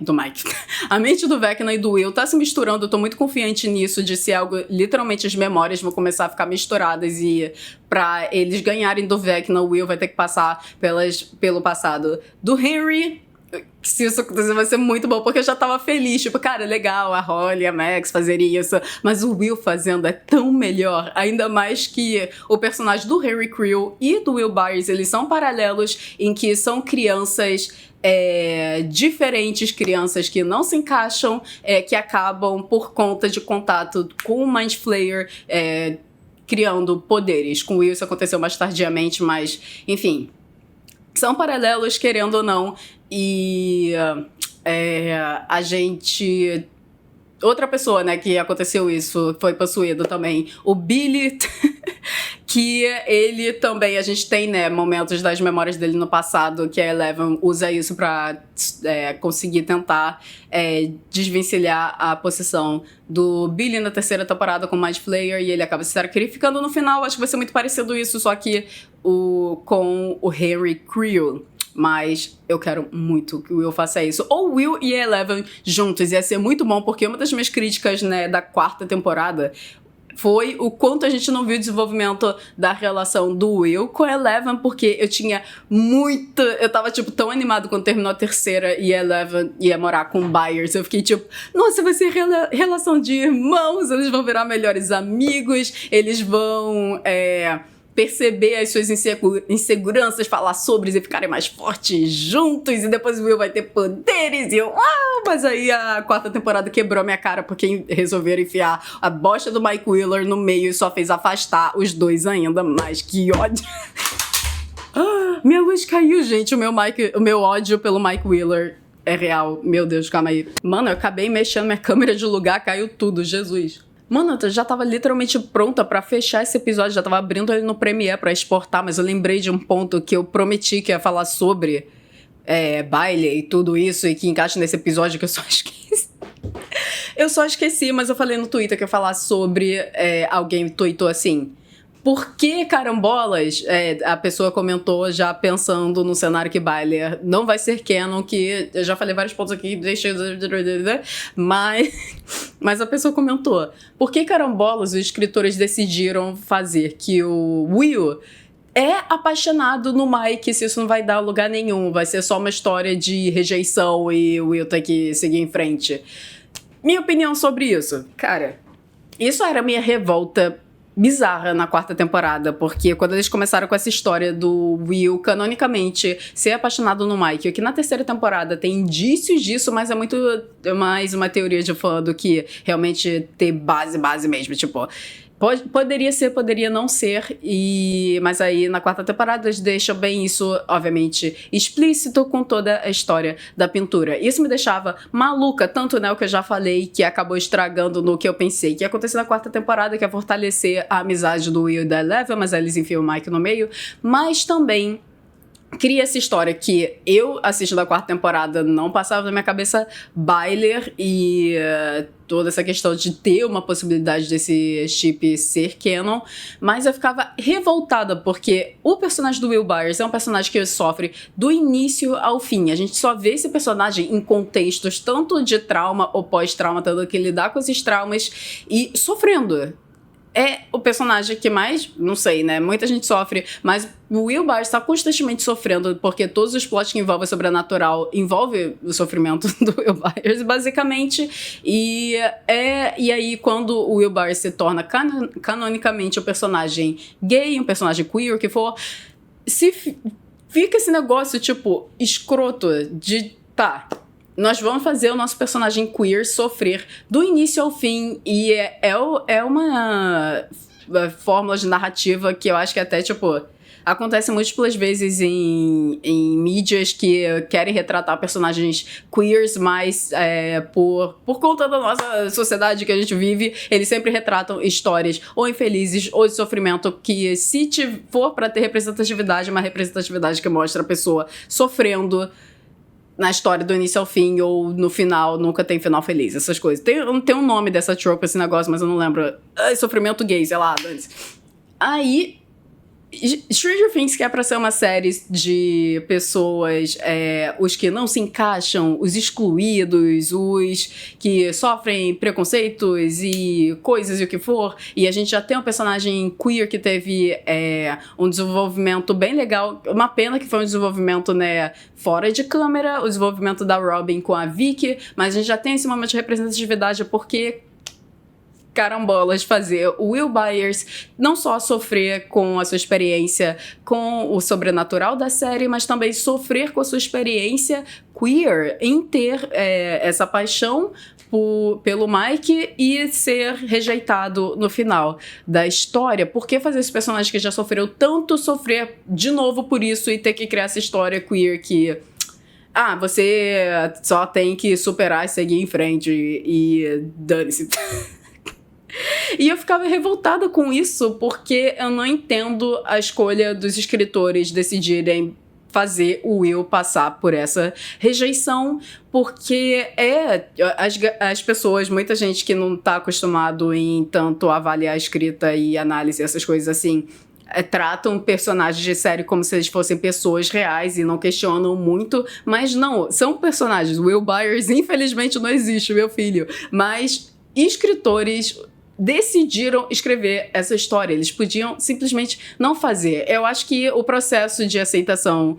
a mente do Vecna e do Will tá se misturando, eu tô muito confiante nisso, de ser algo, literalmente as memórias vão começar a ficar misturadas, e pra eles ganharem do Vecna, o Will vai ter que passar pelo passado do Henry. Se isso acontecer vai ser muito bom, porque eu já tava feliz, tipo, cara, legal, a Holly, a Max fazerem isso, mas o Will fazendo é tão melhor, ainda mais que o personagem do Henry Creel e do Will Byers, eles são paralelos, em que são crianças diferentes, crianças que não se encaixam, que acabam por conta de contato com o Mind Flayer, criando poderes. Com o Will isso aconteceu mais tardiamente, mas, enfim, são paralelos, querendo ou não, e a gente... Outra pessoa, né, que aconteceu isso, foi possuído também, o Billy, que ele também, a gente tem, né, momentos das memórias dele no passado, que a Eleven usa isso pra conseguir tentar desvencilhar a possessão do Billy na terceira temporada com o Mind Flayer, e ele acaba se sacrificando no final. Acho que vai ser muito parecido isso, só que com o Henry Creel. Mas eu quero muito que o Will faça isso. Ou o Will e a Eleven juntos. Ia ser muito bom, porque uma das minhas críticas, né, da quarta temporada foi o quanto a gente não viu o desenvolvimento da relação do Will com a Eleven, porque eu tinha muito... Eu tava, tipo, tão animado quando terminou a terceira e a Eleven ia morar com o Byers. Eu fiquei, tipo, nossa, vai ser relação de irmãos, eles vão virar melhores amigos, eles vão... perceber as suas inseguranças, falar sobre e ficarem mais fortes juntos, e depois o Will vai ter poderes, e eu... mas aí a quarta temporada quebrou minha cara, porque resolveram enfiar a bosta do Mike Wheeler no meio e só fez afastar os dois ainda mais. Que ódio! Minha luz caiu, gente. O meu ódio pelo Mike Wheeler é real. Meu Deus, calma aí. Mano, eu acabei mexendo minha câmera de lugar, caiu tudo, Jesus. Mano, eu já tava literalmente pronta pra fechar esse episódio, já tava abrindo ele no Premiere pra exportar, mas eu lembrei de um ponto que eu prometi que ia falar sobre baile e tudo isso, e que encaixa nesse episódio, que eu só esqueci. Eu só esqueci, mas eu falei no Twitter que eu ia falar sobre... alguém tweetou assim... Por que carambolas? A pessoa comentou já pensando no cenário que Byler não vai ser canon, que eu já falei vários pontos aqui, mas a pessoa comentou. Por que carambolas os escritores decidiram fazer que o Will é apaixonado no Mike, se isso não vai dar lugar nenhum, vai ser só uma história de rejeição e o Will tem que seguir em frente? Minha opinião sobre isso, cara, isso era minha revolta bizarra na quarta temporada, porque quando eles começaram com essa história do Will canonicamente ser apaixonado no Mike, que na terceira temporada tem indícios disso, mas é muito mais uma teoria de fã do que realmente ter base mesmo, tipo... Poderia ser, poderia não ser, mas aí na quarta temporada eles deixam bem isso, obviamente, explícito com toda a história da pintura. Isso me deixava maluca, tanto, né, o que eu já falei, que acabou estragando no que eu pensei que ia acontecer na quarta temporada, que é fortalecer a amizade do Will e da Eleven, mas aí eles enfiam o Mike no meio, mas também cria essa história que eu assisto da 4ª temporada, não passava na minha cabeça Byler e toda essa questão de ter uma possibilidade desse chip ser canon, mas eu ficava revoltada porque o personagem do Will Byers é um personagem que sofre do início ao fim. A gente só vê esse personagem em contextos tanto de trauma ou pós-trauma, tendo que lidar com esses traumas e sofrendo. É o personagem que mais, não sei, né? Muita gente sofre, mas o Will Byers está constantemente sofrendo, porque todos os plots que envolvem o sobrenatural envolvem o sofrimento do Will Byers, basicamente. E aí, quando o Will Byers se torna canonicamente um personagem gay, um personagem queer, o que for, fica esse negócio, tipo, escroto de, tá, nós vamos fazer o nosso personagem queer sofrer do início ao fim, e é uma fórmula de narrativa que eu acho que até, tipo, acontece múltiplas vezes em mídias que querem retratar personagens queers, mas por conta da nossa sociedade que a gente vive, eles sempre retratam histórias ou infelizes ou de sofrimento que, se for pra ter representatividade, uma representatividade que mostra a pessoa sofrendo na história do início ao fim, ou no final, nunca tem final feliz, essas coisas. Tem um nome dessa trope, esse negócio, mas eu não lembro. Sofrimento gay, sei lá, dane-se. Aí, Stranger Things, que é pra ser uma série de pessoas, os que não se encaixam, os excluídos, os que sofrem preconceitos e coisas e o que for, e a gente já tem um personagem queer que teve um desenvolvimento bem legal. Uma pena que foi um desenvolvimento, né, fora de câmera, o desenvolvimento da Robin com a Vicky, mas a gente já tem esse momento de representatividade porque carambolas fazer o Will Byers não só sofrer com a sua experiência com o sobrenatural da série, mas também sofrer com a sua experiência queer em ter essa paixão pelo Mike e ser rejeitado no final da história. Por que fazer esse personagem que já sofreu tanto sofrer de novo por isso e ter que criar essa história queer que você só tem que superar e seguir em frente e dane-se. E eu ficava revoltada com isso, porque eu não entendo a escolha dos escritores decidirem fazer o Will passar por essa rejeição, porque as pessoas, muita gente que não tá acostumado em tanto avaliar a escrita e análise, essas coisas assim, tratam personagens de série como se eles fossem pessoas reais e não questionam muito, mas não, são personagens. Will Byers, infelizmente, não existe, meu filho, mas escritores decidiram escrever essa história. Eles podiam simplesmente não fazer. Eu acho que o processo de aceitação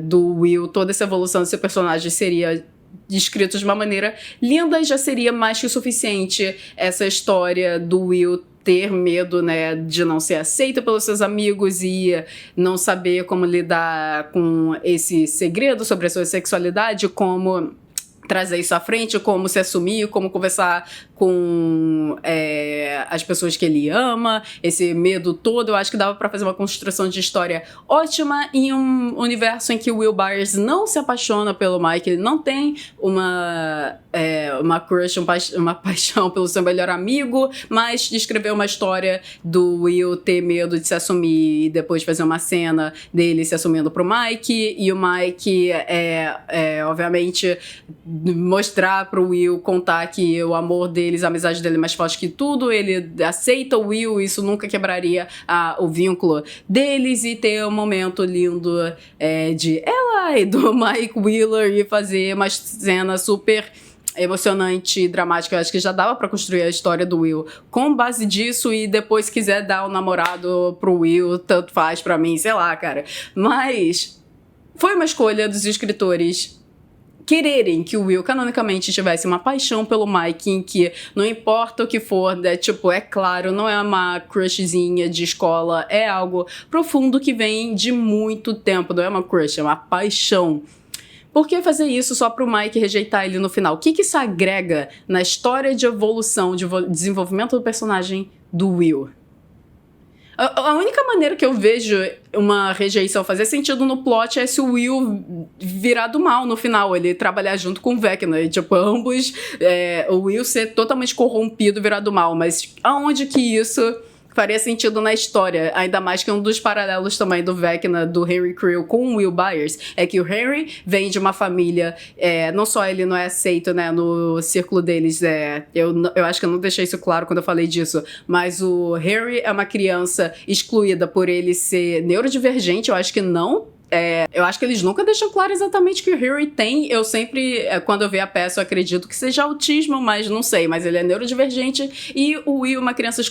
do Will, toda essa evolução do seu personagem seria escrito de uma maneira linda e já seria mais que o suficiente essa história do Will ter medo, né, de não ser aceito pelos seus amigos e não saber como lidar com esse segredo sobre a sua sexualidade, como trazer isso à frente, como se assumir, como conversar com as pessoas que ele ama, esse medo todo. Eu acho que dava pra fazer uma construção de história ótima em um universo em que o Will Byers não se apaixona pelo Mike, ele não tem uma crush, uma paixão pelo seu melhor amigo, mas escrever uma história do Will ter medo de se assumir e depois fazer uma cena dele se assumindo pro Mike, e o Mike obviamente mostrar pro Will, contar que o amor deles, a amizade dele é mais forte que tudo, ele aceita o Will, isso nunca quebraria o vínculo deles, e ter um momento lindo de ela e do Mike Wheeler e fazer uma cena super emocionante, dramática. Eu acho que já dava pra construir a história do Will com base disso, e depois se quiser dar o namorado pro Will, tanto faz pra mim, sei lá, cara. Mas foi uma escolha dos escritores quererem que o Will canonicamente tivesse uma paixão pelo Mike, em que não importa o que for, né, tipo, é claro, não é uma crushzinha de escola, é algo profundo que vem de muito tempo, não é uma crush, é uma paixão. Por que fazer isso só pro Mike rejeitar ele no final? O que isso agrega na história de evolução, de desenvolvimento do personagem do Will? A única maneira que eu vejo uma rejeição fazer sentido no plot é se o Will virar do mal no final, ele trabalhar junto com o Vecna, e, tipo, ambos, o Will ser totalmente corrompido e virar do mal, mas aonde que isso faria sentido na história, ainda mais que um dos paralelos também do Vecna, do Henry Creel com o Will Byers, é que o Henry vem de uma família, não só ele não é aceito, né, no círculo deles, eu acho que eu não deixei isso claro quando eu falei disso, mas o Henry é uma criança excluída por ele ser neurodivergente, eu acho que não. Eu acho que eles nunca deixam claro exatamente o que o Harry tem. Eu sempre, quando eu ver a peça, eu acredito que seja autismo, mas não sei. Mas ele é neurodivergente. E o Will é uma criança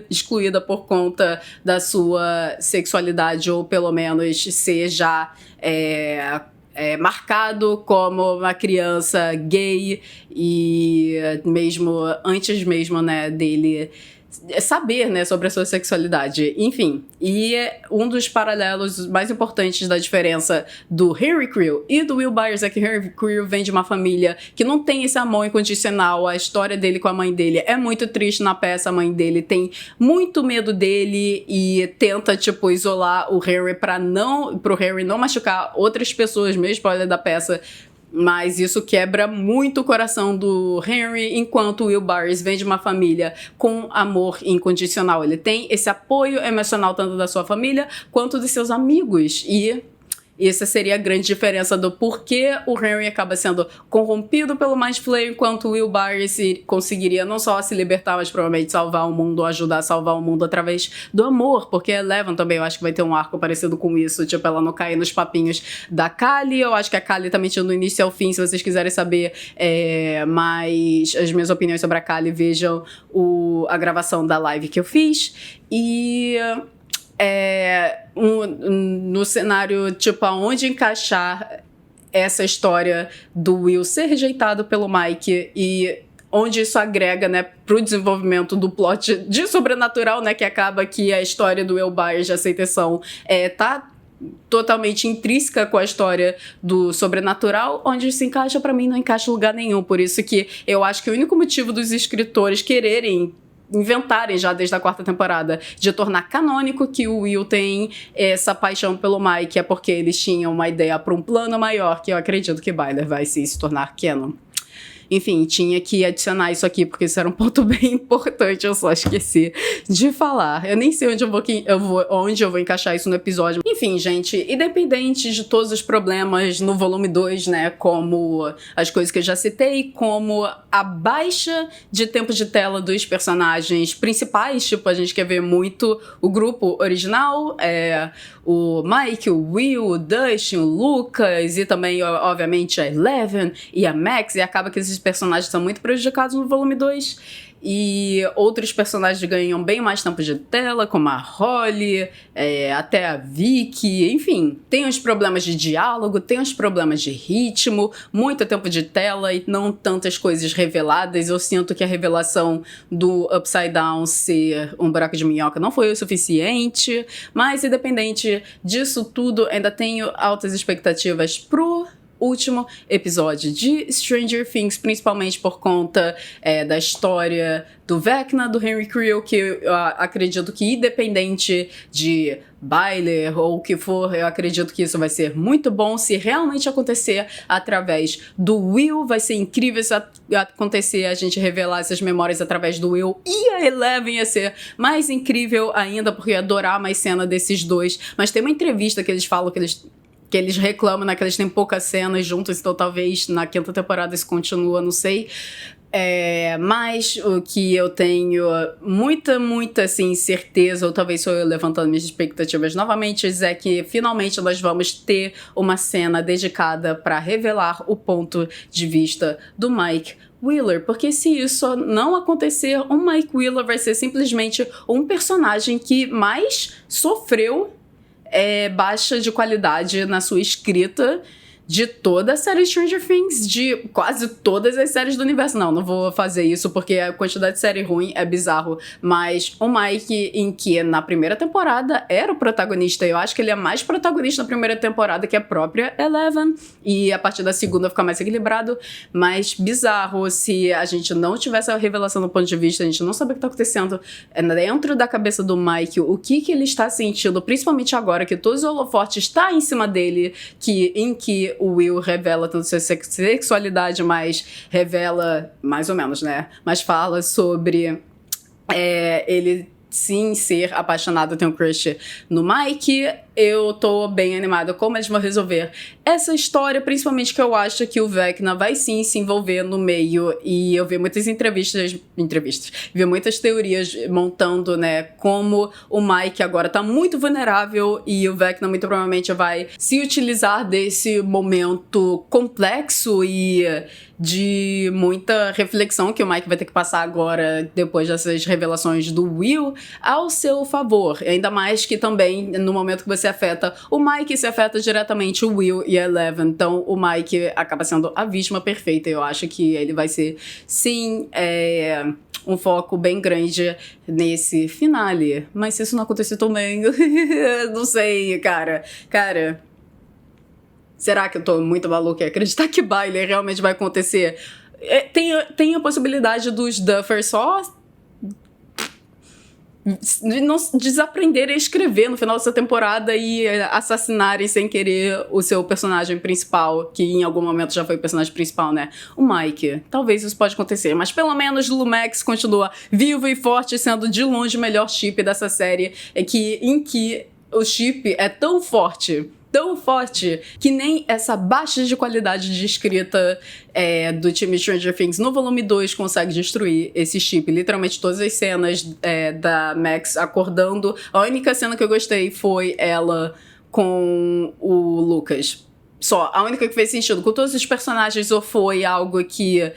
excluída por conta da sua sexualidade, ou pelo menos ser já marcado como uma criança gay. E mesmo antes mesmo, né, dele saber, né, sobre a sua sexualidade. Enfim, e um dos paralelos mais importantes da diferença do Henry Creel e do Will Byers é que Henry Creel vem de uma família que não tem esse amor incondicional. A história dele com a mãe dele é muito triste na peça. A mãe dele tem muito medo dele e tenta, tipo, isolar o Henry pro Henry não machucar outras pessoas, mesmo spoiler da peça. Mas isso quebra muito o coração do Henry, enquanto o Will Byers vem de uma família com amor incondicional. Ele tem esse apoio emocional tanto da sua família quanto dos seus amigos. E essa seria a grande diferença do porquê o Henry acaba sendo corrompido pelo Mind Flayer, enquanto o Will Byers conseguiria não só se libertar, mas provavelmente salvar o mundo, ou ajudar a salvar o mundo através do amor, porque a Eleven também, eu acho que vai ter um arco parecido com isso, tipo, ela não cair nos papinhos da Kali. Eu acho que a Kali tá mentindo do início ao fim. Se vocês quiserem saber mais as minhas opiniões sobre a Kali, vejam a gravação da live que eu fiz. E no cenário, tipo, aonde encaixar essa história do Will ser rejeitado pelo Mike e onde isso agrega, né, pro desenvolvimento do plot de Sobrenatural, né, que acaba que a história do Will Byers de aceitação tá totalmente intrínseca com a história do Sobrenatural. Onde se encaixa, pra mim, não encaixa em lugar nenhum. Por isso que eu acho que o único motivo dos escritores quererem inventarem já desde a 4ª temporada de tornar canônico que o Will tem essa paixão pelo Mike é porque eles tinham uma ideia para um plano maior, que eu acredito que Byler vai se tornar canon. Enfim, tinha que adicionar isso aqui, porque isso era um ponto bem importante, eu só esqueci de falar. Eu nem sei onde eu vou encaixar isso no episódio. Enfim, gente, independente de todos os problemas no volume 2, né, como as coisas que eu já citei, como a baixa de tempo de tela dos personagens principais, tipo, a gente quer ver muito o grupo original, o Mike, o Will, o Dustin, o Lucas e também, obviamente, a Eleven e a Max, e acaba que esses personagens são muito prejudicados no volume 2. E outros personagens ganham bem mais tempo de tela, como a Holly, até a Vicky, enfim. Tem uns problemas de diálogo, tem uns problemas de ritmo, muito tempo de tela e não tantas coisas reveladas. Eu sinto que a revelação do Upside Down ser um buraco de minhoca não foi o suficiente, mas independente disso tudo, ainda tenho altas expectativas pro último episódio de Stranger Things, principalmente por conta da história do Vecna, do Henry Creel, que eu acredito que, independente de Byler ou o que for, eu acredito que isso vai ser muito bom se realmente acontecer através do Will. Vai ser incrível se acontecer, a gente revelar essas memórias através do Will, e a Eleven ia ser mais incrível ainda, porque eu ia adorar mais cena desses dois. Mas tem uma entrevista que eles falam que eles reclamam, né, que eles têm poucas cenas juntos, então talvez na 5ª temporada isso continua, não sei. Mas o que eu tenho muita, assim, certeza, ou talvez sou eu levantando minhas expectativas novamente, é que finalmente nós vamos ter uma cena dedicada para revelar o ponto de vista do Mike Wheeler, porque se isso não acontecer, o Mike Wheeler vai ser simplesmente um personagem que mais sofreu baixa de qualidade na sua escrita de toda a série Stranger Things, de quase todas as séries do universo. Não vou fazer isso porque a quantidade de série ruim é bizarro, mas o Mike, em que na primeira temporada era o protagonista, eu acho que ele é mais protagonista na primeira temporada que a própria Eleven, e a partir da segunda fica mais equilibrado, mas bizarro se a gente não tivesse a revelação do ponto de vista, a gente não sabe o que tá acontecendo dentro da cabeça do Mike, o que ele está sentindo, principalmente agora que todos os holofotes está em cima dele, em que o Will revela tanto sua sexualidade, mas revela, mais ou menos, né? Mas fala sobre ele sim ser apaixonada, tenho um crush no Mike. Eu tô bem animada como eles vão resolver essa história, principalmente que eu acho que o Vecna vai sim se envolver no meio, e eu vi muitas entrevistas, vi muitas teorias montando, né, como o Mike agora tá muito vulnerável e o Vecna muito provavelmente vai se utilizar desse momento complexo e de muita reflexão que o Mike vai ter que passar agora, depois dessas revelações do Will, ao seu favor. Ainda mais que também, no momento que você afeta o Mike, se afeta diretamente o Will e a Eleven. Então, o Mike acaba sendo a vítima perfeita. Eu acho que ele vai ser, sim, um foco bem grande nesse finale. Mas se isso não acontecer também, não sei, cara. Será que eu tô muito maluca em acreditar que baile realmente vai acontecer? Tem a possibilidade dos Duffers só não desaprenderem a escrever no final dessa temporada e assassinarem sem querer o seu personagem principal, que em algum momento já foi o personagem principal, né? O Mike. Talvez isso pode acontecer, mas pelo menos Lumex continua vivo e forte, sendo de longe o melhor chip dessa série, em que o chip é tão forte que nem essa baixa de qualidade de escrita do time Stranger Things no volume 2 consegue destruir esse chip. Literalmente todas as cenas da Max acordando, a única cena que eu gostei foi ela com o Lucas. Só, a única que fez sentido. Com todos os personagens, ou foi algo que...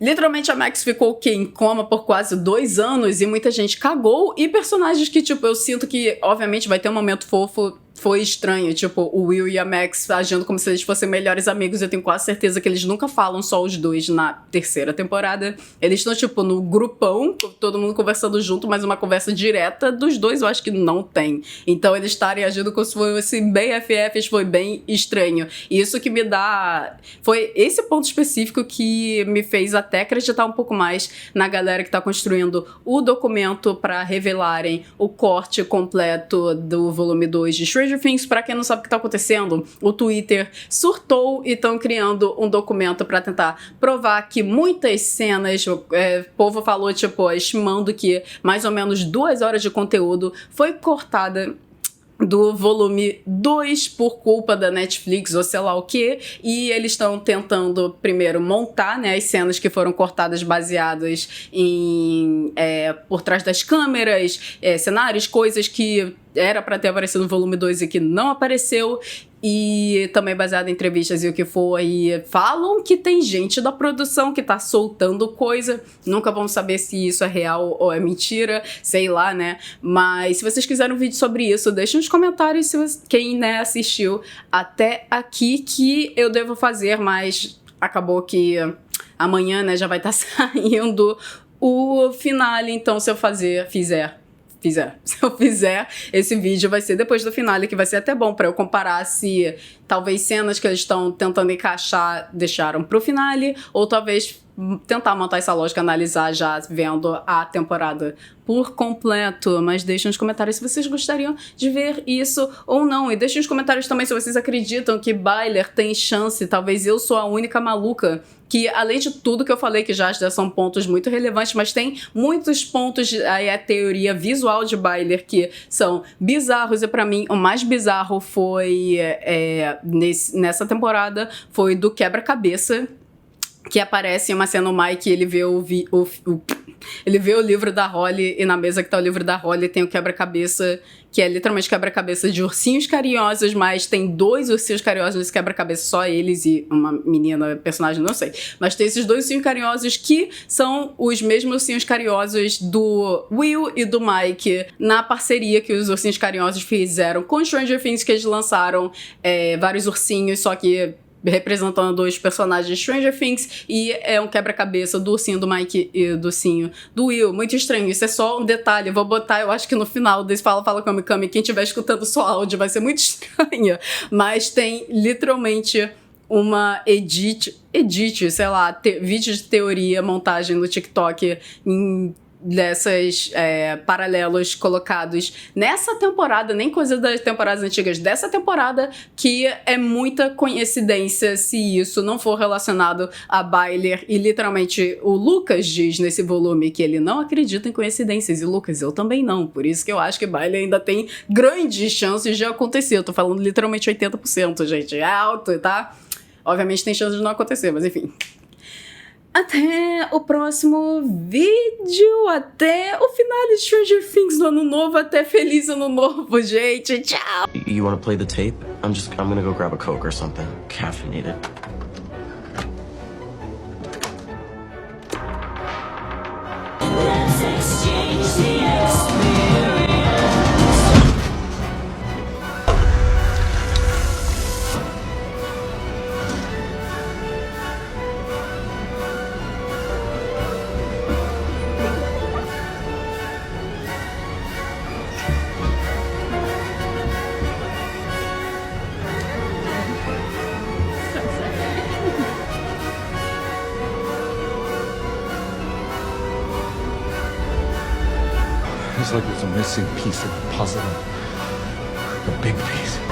Literalmente a Max ficou em coma por quase 2 anos e muita gente cagou. E personagens que, tipo, eu sinto que, obviamente, vai ter um momento fofo. Foi estranho, tipo, o Will e a Max agindo como se eles fossem melhores amigos. Eu tenho quase certeza que eles nunca falam só os dois na 3ª temporada. Eles estão, tipo, no grupão, todo mundo conversando junto, mas uma conversa direta dos dois eu acho que não tem. Então eles estarem agindo como se fossem bem FFs foi bem estranho. E isso que me dá... Foi esse ponto específico que me fez até acreditar um pouco mais na galera que tá construindo o documento pra revelarem o corte completo do volume 2 de Stranger Things. Pra quem não sabe o que tá acontecendo, o Twitter surtou e estão criando um documento pra tentar provar que muitas cenas, o povo falou, tipo, estimando que mais ou menos 2 horas de conteúdo foi cortada do volume 2 por culpa da Netflix ou sei lá o que, e eles estão tentando primeiro montar, né, as cenas que foram cortadas baseadas em por trás das câmeras, cenários, coisas que era pra ter aparecido no volume 2 e que não apareceu, e também baseado em entrevistas e o que for, e falam que tem gente da produção que tá soltando coisa, nunca vamos saber se isso é real ou é mentira, sei lá, né, mas se vocês quiserem um vídeo sobre isso, deixem nos comentários quem, né, assistiu até aqui, que eu devo fazer, mas acabou que amanhã, né, já vai estar saindo o finale, então se eu fizer esse vídeo, vai ser depois do finale, que vai ser até bom pra eu comparar se talvez cenas que eles estão tentando encaixar deixaram pro finale, ou talvez tentar montar essa lógica, analisar já vendo a temporada por completo. Mas deixem nos comentários se vocês gostariam de ver isso ou não, e deixem nos comentários também se vocês acreditam que Byler tem chance. Talvez eu sou a única maluca que, além de tudo que eu falei, que já são pontos muito relevantes, mas tem muitos pontos aí, a teoria visual de Byler que são bizarros, e pra mim o mais bizarro foi nessa temporada foi do quebra-cabeça, que aparece em uma cena o Mike, ele vê ele vê o livro da Holly, e na mesa que tá o livro da Holly tem o quebra-cabeça, que é literalmente quebra-cabeça de ursinhos carinhosos, mas tem 2 ursinhos carinhosos nesse quebra-cabeça, só eles e uma menina, personagem, não sei. Mas tem esses 2 ursinhos carinhosos que são os mesmos ursinhos carinhosos do Will e do Mike, na parceria que os ursinhos carinhosos fizeram com Stranger Things, que eles lançaram vários ursinhos, só que representando 2 personagens de Stranger Things, e é um quebra-cabeça do ursinho do Mike e do ursinho do Will. Muito estranho, isso é só um detalhe, eu vou botar, eu acho que no final desse Fala Kami Kami, quem estiver escutando só áudio vai ser muito estranho, mas tem literalmente uma edit, sei lá, vídeo de teoria, montagem no TikTok dessas paralelos colocados nessa temporada, nem coisa das temporadas antigas, dessa temporada, que é muita coincidência se isso não for relacionado a Byler. E literalmente o Lucas diz nesse volume que ele não acredita em coincidências, e Lucas, eu também não, por isso que eu acho que Byler ainda tem grandes chances de acontecer. Eu tô falando literalmente 80%, gente, é alto, tá? Obviamente tem chance de não acontecer, mas enfim. Até o próximo vídeo, até o final de Stranger Things no ano novo, até feliz ano novo, gente. Tchau!
You wanna play the tape? I'm gonna go grab a Coke or something. Caffeinated.
Let's exchange the experience.
It's like there's a missing piece of the puzzle. The big piece.